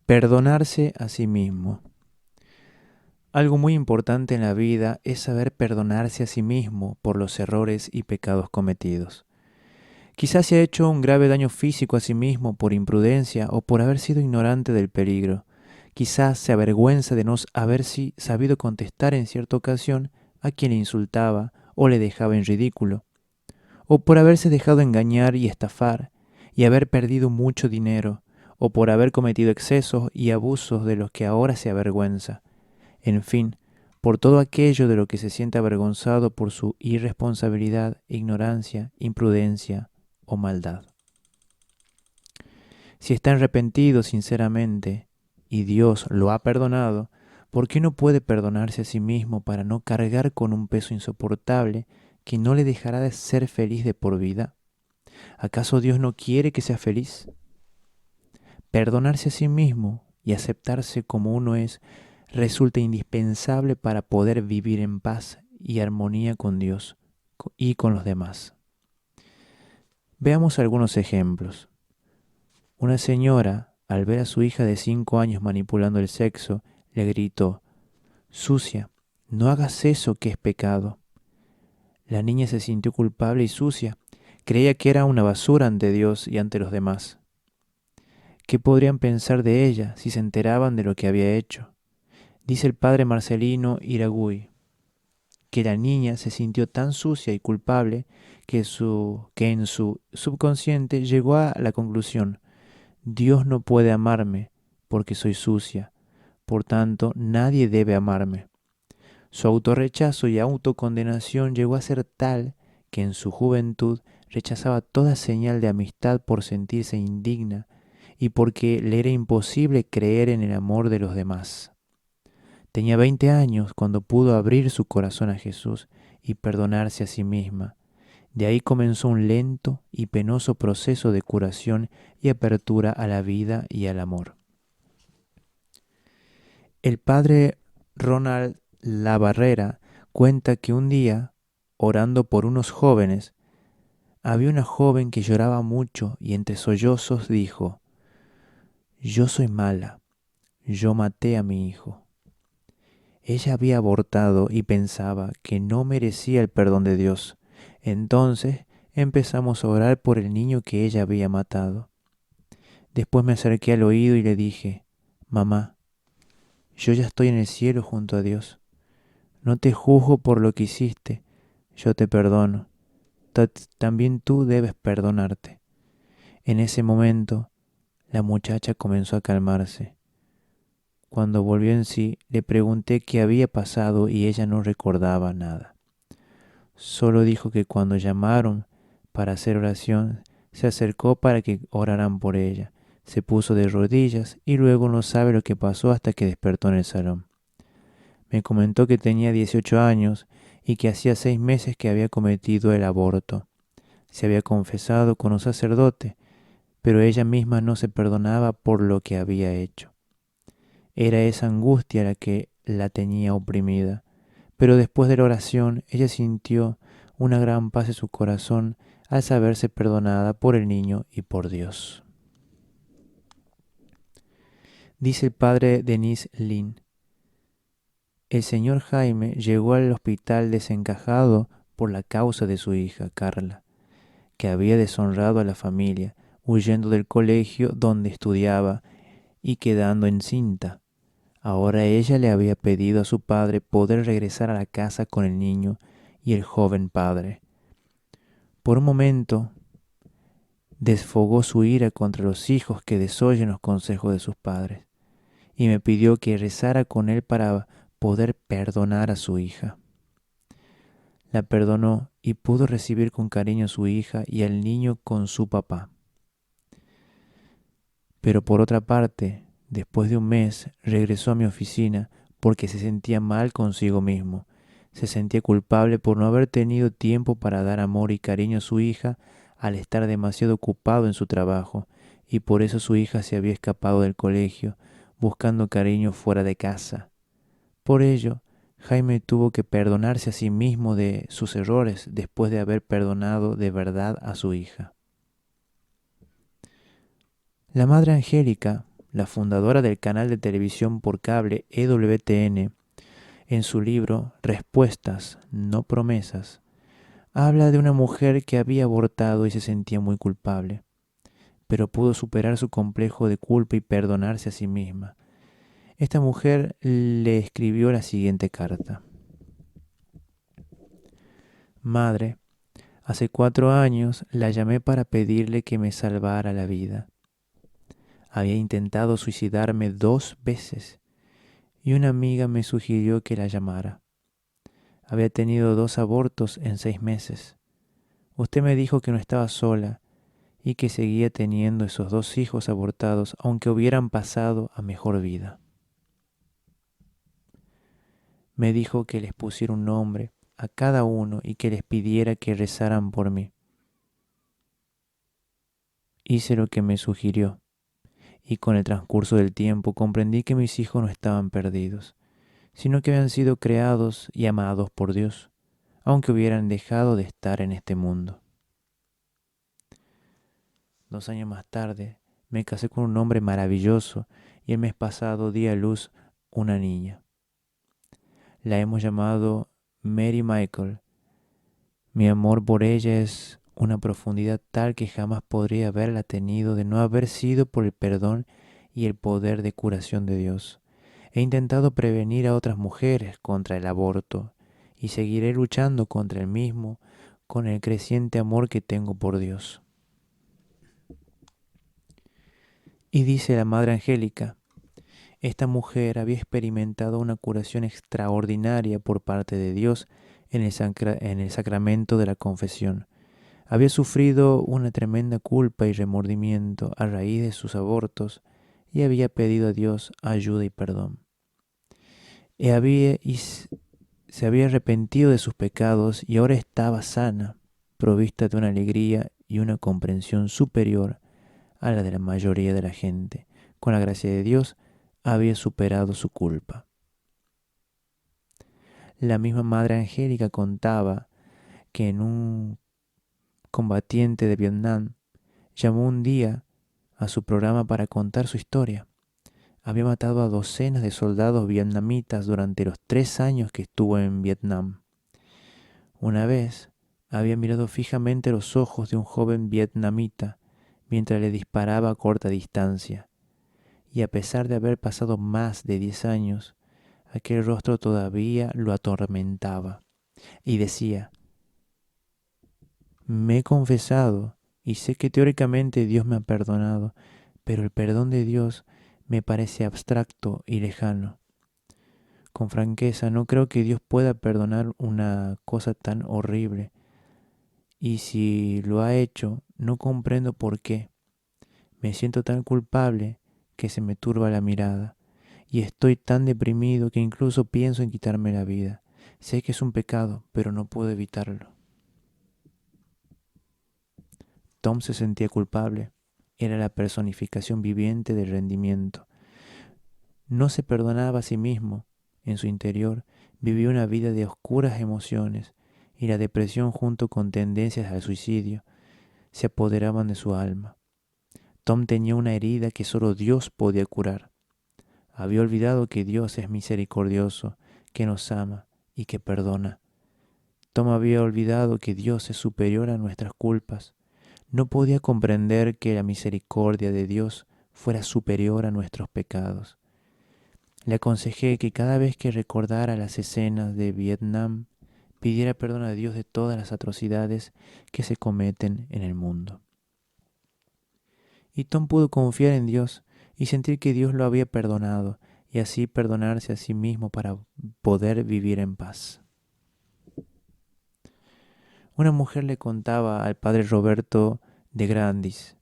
Perdonarse a sí mismo. Algo muy importante en la vida es saber perdonarse a sí mismo por los errores y pecados cometidos. Quizás se ha hecho un grave daño físico a sí mismo por imprudencia o por haber sido ignorante del peligro. Quizás se avergüenza de no haber sabido contestar en cierta ocasión a quien le insultaba o le dejaba en ridículo, o por haberse dejado engañar y estafar y haber perdido mucho dinero, o por haber cometido excesos y abusos de los que ahora se avergüenza. En fin, por todo aquello de lo que se siente avergonzado por su irresponsabilidad, ignorancia, imprudencia o maldad. Si está arrepentido sinceramente y Dios lo ha perdonado, ¿por qué no puede perdonarse a sí mismo para no cargar con un peso insoportable que no le dejará de ser feliz de por vida? ¿Acaso Dios no quiere que sea feliz? Perdonarse a sí mismo y aceptarse como uno es resulta indispensable para poder vivir en paz y armonía con Dios y con los demás. Veamos algunos ejemplos. Una señora, al ver a su hija de 5 años manipulando el sexo, le gritó: «Sucia, no hagas eso, que es pecado». La niña se sintió culpable y sucia. Creía que era una basura ante Dios y ante los demás. ¿Qué podrían pensar de ella si se enteraban de lo que había hecho? Dice el padre Marcelino Iragüi que la niña se sintió tan sucia y culpable que en su subconsciente llegó a la conclusión: Dios no puede amarme porque soy sucia, por tanto nadie debe amarme. Su autorrechazo y autocondenación llegó a ser tal que en su juventud rechazaba toda señal de amistad por sentirse indigna y porque le era imposible creer en el amor de los demás. Tenía 20 años cuando pudo abrir su corazón a Jesús y perdonarse a sí misma. De ahí comenzó un lento y penoso proceso de curación y apertura a la vida y al amor. El padre Ronald Labarrera cuenta que un día, orando por unos jóvenes, había una joven que lloraba mucho y entre sollozos dijo: «Yo soy mala, yo maté a mi hijo». Ella había abortado y pensaba que no merecía el perdón de Dios. Entonces empezamos a orar por el niño que ella había matado. Después me acerqué al oído y le dije: «Mamá, yo ya estoy en el cielo junto a Dios. No te juzgo por lo que hiciste, yo te perdono. También tú debes perdonarte». En ese momento, la muchacha comenzó a calmarse. Cuando volvió en sí, le pregunté qué había pasado y ella no recordaba nada. Solo dijo que cuando llamaron para hacer oración, se acercó para que oraran por ella. Se puso de rodillas y luego no sabe lo que pasó hasta que despertó en el salón. Me comentó que tenía 18 años y que hacía 6 meses que había cometido el aborto. Se había confesado con un sacerdote, pero ella misma no se perdonaba por lo que había hecho. Era esa angustia la que la tenía oprimida. Pero después de la oración, ella sintió una gran paz en su corazón al saberse perdonada por el niño y por Dios. Dice el padre Denis Lin: el señor Jaime llegó al hospital desencajado por la causa de su hija Carla, que había deshonrado a la familia, huyendo del colegio donde estudiaba y quedando encinta. Ahora ella le había pedido a su padre poder regresar a la casa con el niño y el joven padre. Por un momento desfogó su ira contra los hijos que desoyen los consejos de sus padres y me pidió que rezara con él para poder perdonar a su hija. La perdonó y pudo recibir con cariño a su hija y al niño con su papá. Pero por otra parte, después de un mes, regresó a mi oficina porque se sentía mal consigo mismo. Se sentía culpable por no haber tenido tiempo para dar amor y cariño a su hija al estar demasiado ocupado en su trabajo, y por eso su hija se había escapado del colegio, buscando cariño fuera de casa. Por ello, Jaime tuvo que perdonarse a sí mismo de sus errores después de haber perdonado de verdad a su hija. La Madre Angélica la fundadora del canal de televisión por cable EWTN, en su libro Respuestas, no promesas, habla de una mujer que había abortado y se sentía muy culpable, pero pudo superar su complejo de culpa y perdonarse a sí misma. Esta mujer le escribió la siguiente carta. Madre, hace 4 años la llamé para pedirle que me salvara la vida. Había intentado suicidarme 2 veces y una amiga me sugirió que la llamara. Había tenido 2 abortos en 6 meses. Usted me dijo que no estaba sola y que seguía teniendo esos 2 hijos abortados aunque hubieran pasado a mejor vida. Me dijo que les pusiera un nombre a cada uno y que les pidiera que rezaran por mí. Hice lo que me sugirió y con el transcurso del tiempo comprendí que mis hijos no estaban perdidos, sino que habían sido creados y amados por Dios, aunque hubieran dejado de estar en este mundo. 2 años más tarde me casé con un hombre maravilloso y el mes pasado di a luz una niña. La hemos llamado Mary Michael. Mi amor por ella es una profundidad tal que jamás podría haberla tenido de no haber sido por el perdón y el poder de curación de Dios. He intentado prevenir a otras mujeres contra el aborto y seguiré luchando contra el mismo con el creciente amor que tengo por Dios. Y dice la Madre Angélica, esta mujer había experimentado una curación extraordinaria por parte de Dios en el sacramento de la confesión. Había sufrido una tremenda culpa y remordimiento a raíz de sus abortos y había pedido a Dios ayuda y perdón. Se había arrepentido de sus pecados y ahora estaba sana, provista de una alegría y una comprensión superior a la de la mayoría de la gente. Con la gracia de Dios había superado su culpa. La misma Madre Angélica contaba que en un combatiente de Vietnam llamó un día a su programa para contar su historia. Había matado a docenas de soldados vietnamitas durante los 3 años que estuvo en Vietnam. Una vez había mirado fijamente los ojos de un joven vietnamita mientras le disparaba a corta distancia, y a pesar de haber pasado más de 10 años, aquel rostro todavía lo atormentaba, y decía, me he confesado y sé que teóricamente Dios me ha perdonado, pero el perdón de Dios me parece abstracto y lejano. Con franqueza, no creo que Dios pueda perdonar una cosa tan horrible. Y si lo ha hecho, no comprendo por qué. Me siento tan culpable que se me turba la mirada. Y estoy tan deprimido que incluso pienso en quitarme la vida. Sé que es un pecado, pero no puedo evitarlo. Tom se sentía culpable. Era la personificación viviente del rendimiento. No se perdonaba a sí mismo. En su interior vivía una vida de oscuras emociones y la depresión junto con tendencias al suicidio se apoderaban de su alma. Tom tenía una herida que solo Dios podía curar. Había olvidado que Dios es misericordioso, que nos ama y que perdona. Tom había olvidado que Dios es superior a nuestras culpas. No podía comprender que la misericordia de Dios fuera superior a nuestros pecados. Le aconsejé que cada vez que recordara las escenas de Vietnam, pidiera perdón a Dios de todas las atrocidades que se cometen en el mundo. Y Tom pudo confiar en Dios y sentir que Dios lo había perdonado y así perdonarse a sí mismo para poder vivir en paz. Una mujer le contaba al padre Roberto de Grandis,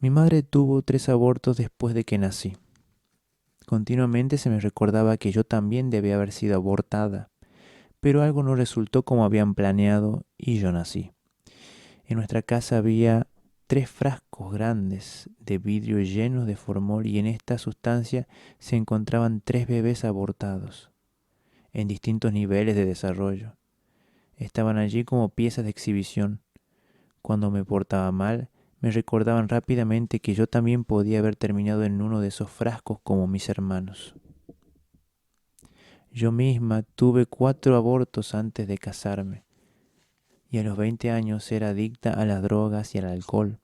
mi madre tuvo 3 abortos después de que nací. Continuamente se me recordaba que yo también debía haber sido abortada, pero algo no resultó como habían planeado y yo nací. En nuestra casa había 3 frascos grandes de vidrio llenos de formol y en esta sustancia se encontraban 3 bebés abortados, en distintos niveles de desarrollo. Estaban allí como piezas de exhibición. Cuando me portaba mal, me recordaban rápidamente que yo también podía haber terminado en uno de esos frascos como mis hermanos. Yo misma tuve 4 abortos antes de casarme y a los 20 años era adicta a las drogas y al alcohol.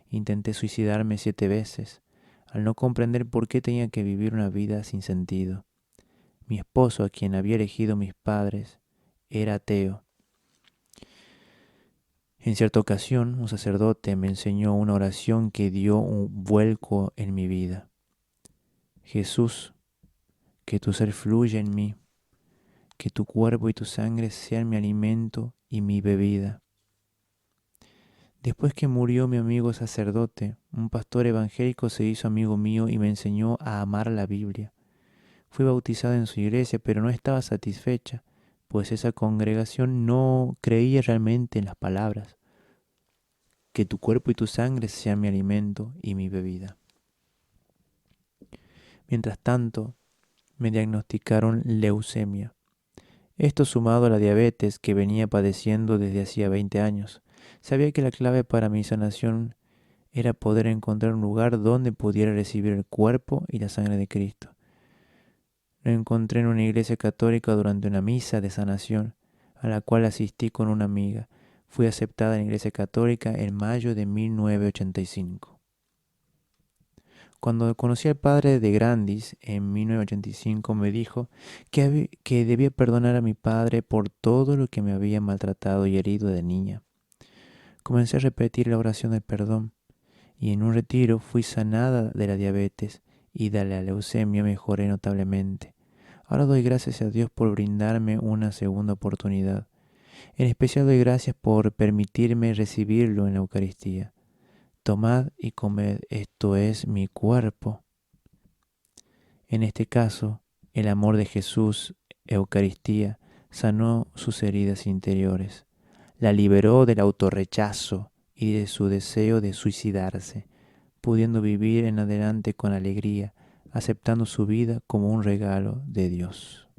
Intenté suicidarme 7 veces, al no comprender por qué tenía que vivir una vida sin sentido. Mi esposo, a quien había elegido mis padres, era ateo. En cierta ocasión, un sacerdote me enseñó una oración que dio un vuelco en mi vida. Jesús, que tu ser fluya en mí, que tu cuerpo y tu sangre sean mi alimento y mi bebida. Después que murió mi amigo sacerdote, un pastor evangélico se hizo amigo mío y me enseñó a amar la Biblia. Fui bautizada en su iglesia, pero no estaba satisfecha, pues esa congregación no creía realmente en las palabras. Que tu cuerpo y tu sangre sean mi alimento y mi bebida. Mientras tanto, me diagnosticaron leucemia. Esto sumado a la diabetes que venía padeciendo desde hacía 20 años. Sabía que la clave para mi sanación era poder encontrar un lugar donde pudiera recibir el cuerpo y la sangre de Cristo. Lo encontré en una iglesia católica durante una misa de sanación, a la cual asistí con una amiga. Fui aceptada en la iglesia católica en mayo de 1985. Cuando conocí al padre de Grandis en 1985 me dijo que debía perdonar a mi padre por todo lo que me había maltratado y herido de niña. Comencé a repetir la oración del perdón y en un retiro fui sanada de la diabetes y de la leucemia mejoré notablemente. Ahora doy gracias a Dios por brindarme una segunda oportunidad. En especial doy gracias por permitirme recibirlo en la Eucaristía. Tomad y comed, esto es mi cuerpo. En este caso, el amor de Jesús, Eucaristía, sanó sus heridas interiores, la liberó del autorrechazo y de su deseo de suicidarse, pudiendo vivir en adelante con alegría, aceptando su vida como un regalo de Dios.